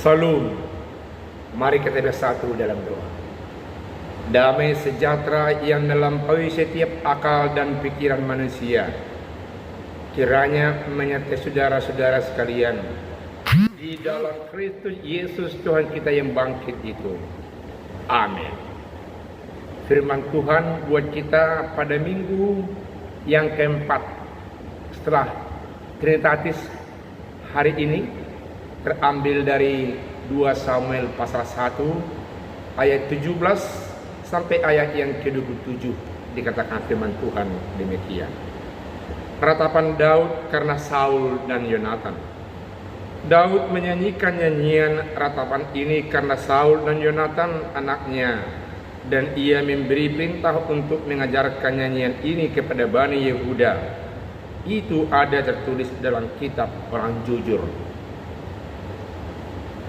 Salam. Mari kita bersatu dalam doa. Damai sejahtera yang melampaui setiap akal dan pikiran manusia, kiranya menyertai saudara-saudara sekalian di dalam Kristus Yesus Tuhan kita yang bangkit itu. Amin. Firman Tuhan buat kita pada minggu yang keempat setelah Trinitatis hari ini terambil dari 2 Samuel pasal 1 ayat 17 sampai ayat yang ke-27. Dikatakan firman Tuhan demikian. Ratapan Daud karena Saul dan Yonatan. Daud menyanyikan nyanyian ratapan ini karena Saul dan Yonatan anaknya, dan ia memberi perintah untuk mengajarkan nyanyian ini kepada Bani Yehuda. Itu ada tertulis dalam kitab orang jujur.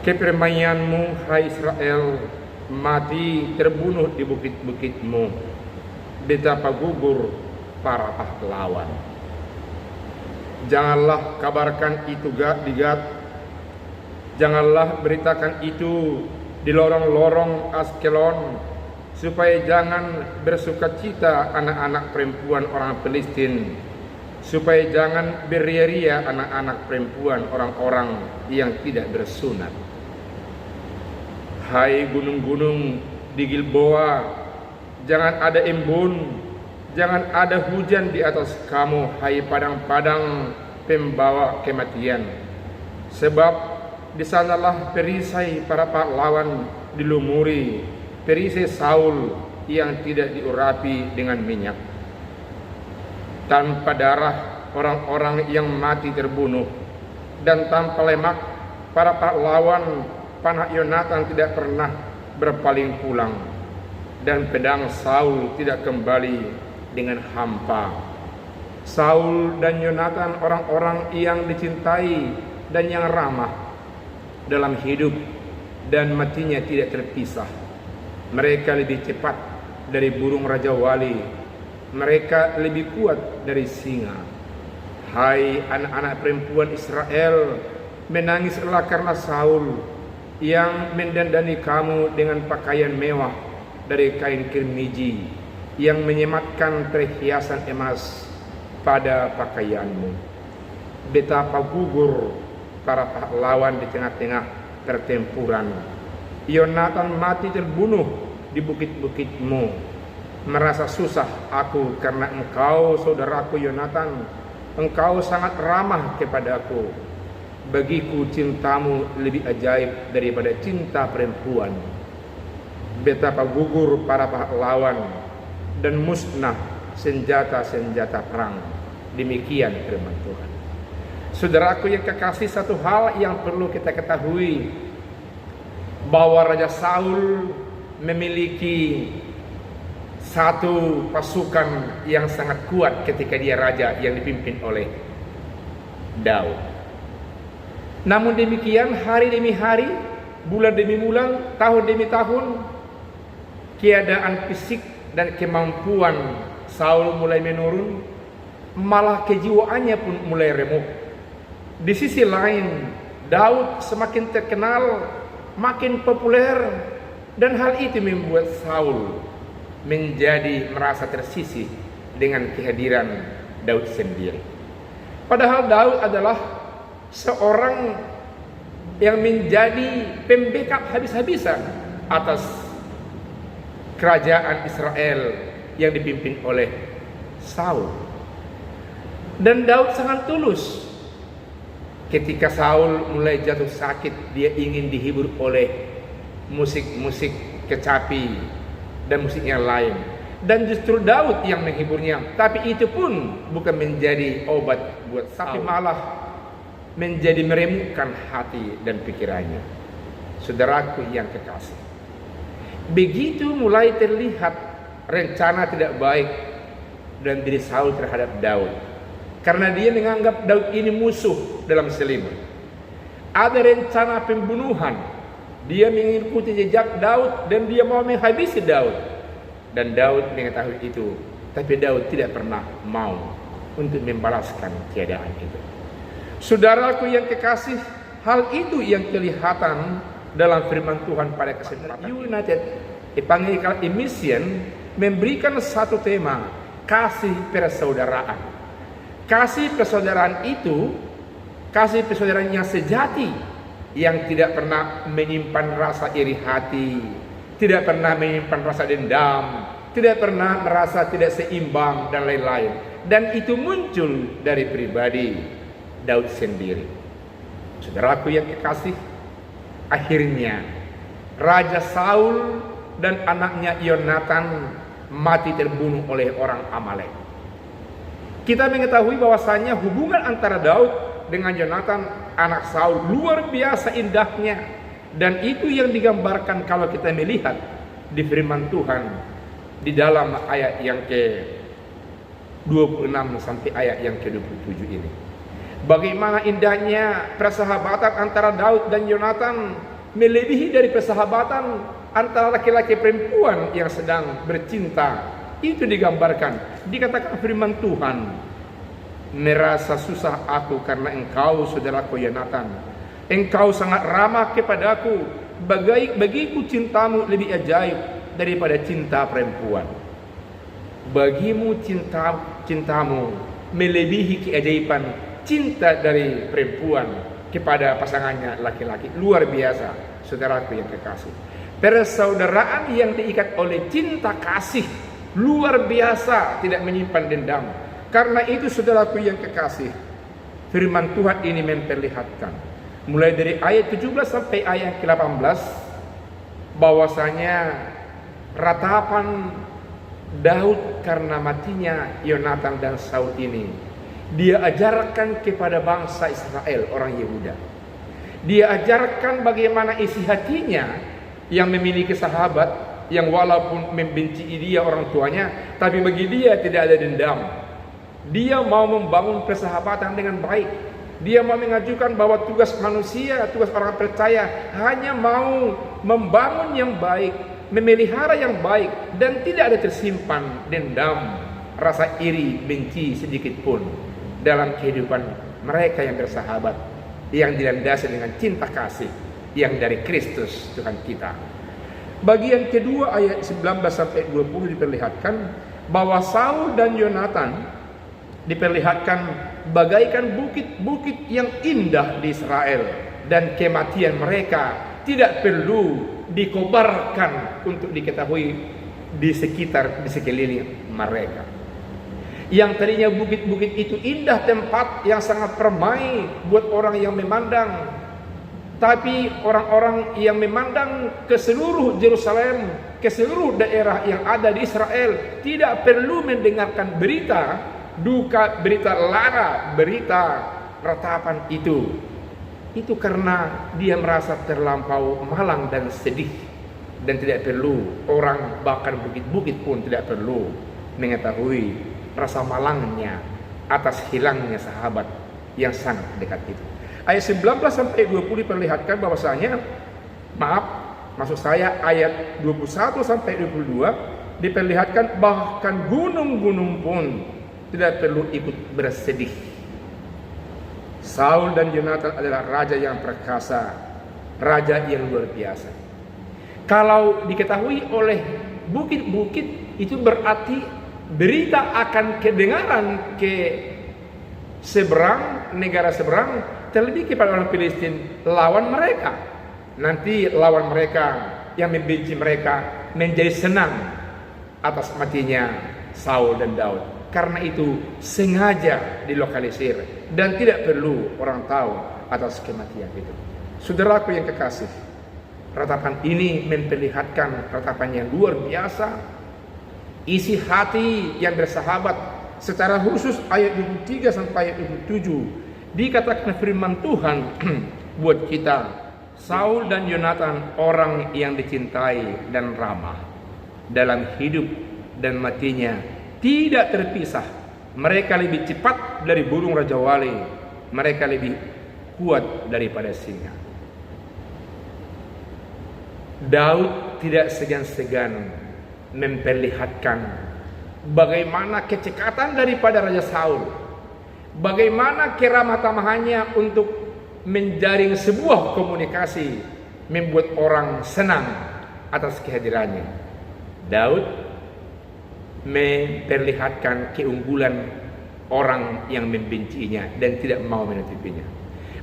Kepermainanmu, hai Israel, mati terbunuh di bukit-bukitmu. Betapa gugur para pahlawan. Janganlah kabarkan itu di Gat. Janganlah beritakan itu di lorong-lorong Askelon, supaya jangan bersukacita anak-anak perempuan orang Filistin, supaya jangan beria-ria anak-anak perempuan orang-orang yang tidak bersunat. Hai gunung-gunung di Gilboa, jangan ada embun, jangan ada hujan di atas kamu, hai padang-padang pembawa kematian. Sebab di sanalah perisai para pahlawan dilumuri, perisai Saul yang tidak diurapi dengan minyak. Tanpa darah orang-orang yang mati terbunuh, dan tanpa lemak para pahlawan panah Yonatan tidak pernah berpaling pulang, dan pedang Saul tidak kembali dengan hampa. Saul dan Yonatan orang-orang yang dicintai dan yang ramah dalam hidup dan matinya tidak terpisah. Mereka lebih cepat dari burung raja wali, mereka lebih kuat dari singa. Hai anak-anak perempuan Israel, menangislah karena Saul yang mendandani kamu dengan pakaian mewah dari kain kirmiji, yang menyematkan perhiasan emas pada pakaianmu. Betapa gugur para pahlawan di tengah-tengah pertempuran. Yonatan mati terbunuh di bukit-bukitmu. Merasa susah aku karena engkau, saudaraku Yonatan. Engkau sangat ramah kepadaku. Bagiku cintamu lebih ajaib daripada cinta perempuan. Betapa gugur para pahlawan dan musnah senjata-senjata perang. Demikian firman Tuhan. Saudaraku yang kekasih, satu hal yang perlu kita ketahui, bahwa Raja Saul memiliki satu pasukan yang sangat kuat ketika dia raja yang dipimpin oleh Daud. Namun demikian, hari demi hari, bulan demi bulan, tahun demi tahun, keadaan fisik dan kemampuan Saul mulai menurun, malah kejiwaannya pun mulai remuk. Di sisi lain, Daud semakin terkenal, makin populer, dan hal itu membuat Saul menjadi merasa tersisih dengan kehadiran Daud sendiri. Padahal Daud adalah seorang yang menjadi pembackup habis-habisan atas kerajaan Israel yang dipimpin oleh Saul. Dan Daud sangat tulus. Ketika Saul mulai jatuh sakit, dia ingin dihibur oleh musik-musik kecapi dan musik yang lain. Dan justru Daud yang menghiburnya. Tapi itu pun bukan menjadi obat buat Saul, tapi malah menjadi meremukkan hati dan pikirannya. Saudaraku yang kekasih, begitu mulai terlihat rencana tidak baik dan diri Saul terhadap Daud, karena dia menganggap Daud ini musuh dalam selimut. Ada rencana pembunuhan, dia mengikuti jejak Daud dan dia mau menghabisi Daud. Dan Daud mengetahui itu, tapi Daud tidak pernah mau untuk membalaskan keadaan itu. Saudaraku yang kekasih, Hal itu yang kelihatan dalam firman Tuhan pada kesempatan United Evangelical Mission memberikan satu tema, kasih persaudaraan. Kasih persaudaraan itu, kasih persaudaraan yang sejati, yang tidak pernah menyimpan rasa iri hati, tidak pernah menyimpan rasa dendam, tidak pernah merasa tidak seimbang dan lain-lain. Dan itu muncul dari pribadi Daud sendiri. Saudaraku yang kekasih, akhirnya Raja Saul dan anaknya Yonatan mati terbunuh oleh orang Amalek. Kita mengetahui bahwasanya hubungan antara Daud dengan Yonatan anak Saul luar biasa indahnya, dan itu yang digambarkan kalau kita melihat di firman Tuhan di dalam ayat yang ke-26 sampai ayat yang ke-27 ini. Bagaimana indahnya persahabatan antara Daud dan Yonatan, melebihi dari persahabatan antara laki-laki perempuan yang sedang bercinta. Itu digambarkan, dikatakan firman Tuhan, merasa susah aku karena engkau saudaraku Yonatan, engkau sangat ramah kepadaku, bagiku cintamu lebih ajaib daripada cinta perempuan. Bagimu cintamu melebihi keajaiban cinta dari perempuan kepada pasangannya laki-laki. Luar biasa, saudaraku yang kekasih. Persaudaraan yang diikat oleh cinta kasih luar biasa, tidak menyimpan dendam. Karena itu saudaraku yang kekasih, firman Tuhan ini memperlihatkan mulai dari ayat 17 sampai ayat ke-18 bahwasanya ratapan Daud karena matinya Yonatan dan Saul ini dia ajarkan kepada bangsa Israel, orang Yehuda. Dia ajarkan bagaimana isi hatinya yang memiliki sahabat yang walaupun membenci dia orang tuanya, tapi bagi dia tidak ada dendam. Dia mau membangun persahabatan dengan baik. Dia mau mengajukan bahwa tugas manusia, tugas orang percaya hanya mau membangun yang baik, memelihara yang baik, dan tidak ada tersimpan dendam, rasa iri, benci sedikit pun dalam kehidupan mereka yang bersahabat, yang dilandasi dengan cinta kasih yang dari Kristus Tuhan kita. Bagian kedua ayat 19 sampai 20 diperlihatkan bahwa Saul dan Yonatan diperlihatkan bagaikan bukit-bukit yang indah di Israel, dan kematian mereka tidak perlu dikobarkan untuk diketahui di sekeliling mereka. Yang tadinya bukit-bukit itu indah, tempat yang sangat permai buat orang yang memandang, tapi orang-orang yang memandang ke seluruh Yerusalem, ke seluruh daerah yang ada di Israel, tidak perlu mendengarkan berita duka, berita lara, berita ratapan itu. Itu karena dia merasa terlampau malang dan sedih, dan tidak perlu orang, bahkan bukit-bukit pun tidak perlu mengetahui rasa malangnya atas hilangnya sahabat yang sangat dekat itu. Ayat 19 sampai 20 diperlihatkan bahwasanya, maksud saya ayat 21 sampai 22 diperlihatkan bahkan gunung-gunung pun tidak perlu ikut bersedih. Saul dan Yonatan adalah raja yang perkasa, raja yang luar biasa. Kalau diketahui oleh bukit-bukit, itu berarti berita akan kedengaran ke seberang, negara seberang, terlebih kepada orang Filistin lawan mereka. Nanti lawan mereka yang membenci mereka menjadi senang atas matinya Saul dan Daud. Karena itu sengaja dilokalisir dan tidak perlu orang tahu atas kematian itu. Saudaraku yang kekasih, ratapan ini memperlihatkan ratapan yang luar biasa, isi hati yang bersahabat. Secara khusus ayat 23 sampai ayat 27 dikatakan firman Tuhan buat kita, Saul dan Yonatan orang yang dicintai dan ramah, dalam hidup dan matinya tidak terpisah. Mereka lebih cepat dari burung rajawali, mereka lebih kuat daripada singa. Daud tidak segan-segan memperlihatkan bagaimana kecekatan daripada Raja Saul, bagaimana keramah tamahannya untuk menjaring sebuah komunikasi, membuat orang senang atas kehadirannya. Daud memperlihatkan keunggulan orang yang membencinya dan tidak mau menutupinya.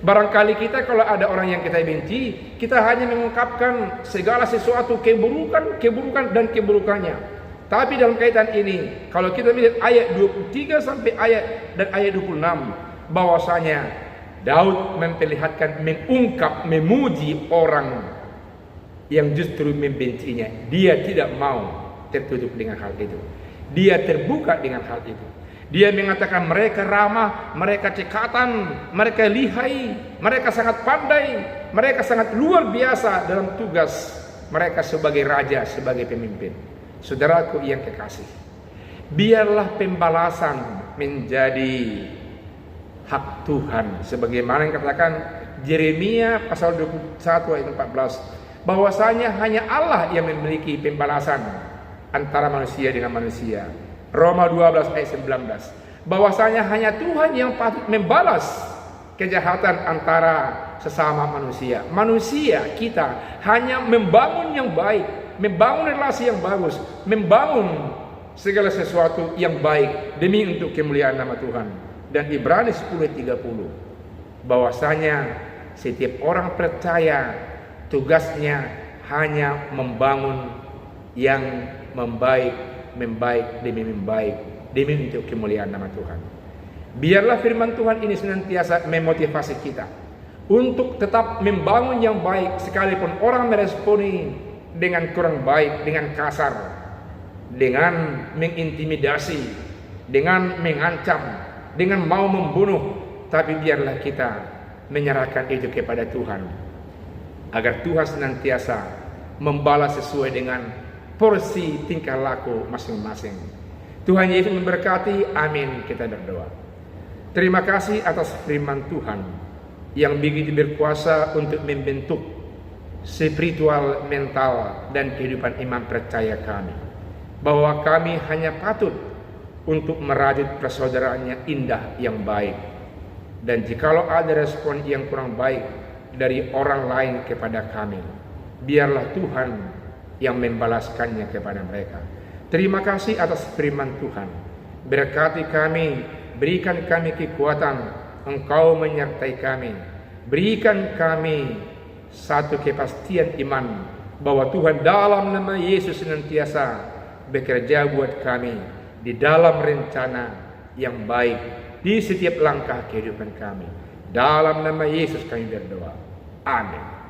Barangkali kita kalau ada orang yang kita benci, kita hanya mengungkapkan segala sesuatu keburukan dan keburukannya. Tapi dalam kaitan ini, kalau kita melihat ayat 23 sampai ayat 26, bahwasanya Daud memperlihatkan, mengungkap, memuji orang yang justru membencinya. Dia tidak mau tertutup dengan hal itu. Dia terbuka dengan hal itu. Dia mengatakan mereka ramah, mereka cekatan, mereka lihai, mereka sangat pandai, mereka sangat luar biasa dalam tugas mereka sebagai raja, sebagai pemimpin. Saudaraku yang kekasih, biarlah pembalasan menjadi hak Tuhan, sebagaimana yang katakan Yeremia pasal 21 ayat 14, bahwasanya hanya Allah yang memiliki pembalasan antara manusia dengan manusia. Roma 12 ayat 19, bahwasanya hanya Tuhan yang patut membalas kejahatan antara sesama manusia. Manusia kita hanya membangun yang baik, membangun relasi yang bagus, membangun segala sesuatu yang baik demi untuk kemuliaan nama Tuhan. Dan Ibrani 10:30, bahwasanya setiap orang percaya tugasnya hanya membangun yang membaik demi untuk kemuliaan nama Tuhan. Biarlah firman Tuhan ini senantiasa memotivasi kita untuk tetap membangun yang baik, sekalipun orang meresponi dengan kurang baik, dengan kasar, dengan mengintimidasi, dengan mengancam, dengan mau membunuh. Tapi biarlah kita menyerahkan itu kepada Tuhan, agar Tuhan senantiasa membalas sesuai dengan porsi tingkah laku masing-masing. Tuhan Yesus memberkati. Amin. Kita berdoa. Terima kasih atas firman Tuhan yang begitu berkuasa untuk membentuk spiritual, mental, dan kehidupan iman percaya kami, bahwa kami hanya patut untuk merajut persaudaraannya indah yang baik. Dan jikalau ada respon yang kurang baik dari orang lain kepada kami, biarlah Tuhan yang membalaskannya kepada mereka. Terima kasih atas firman Tuhan. Berkati kami, berikan kami kekuatan, Engkau menyertai kami. Berikan kami satu kepastian iman bahwa Tuhan dalam nama Yesus senantiasa bekerja buat kami di dalam rencana yang baik di setiap langkah kehidupan kami. Dalam nama Yesus kami berdoa. Amin.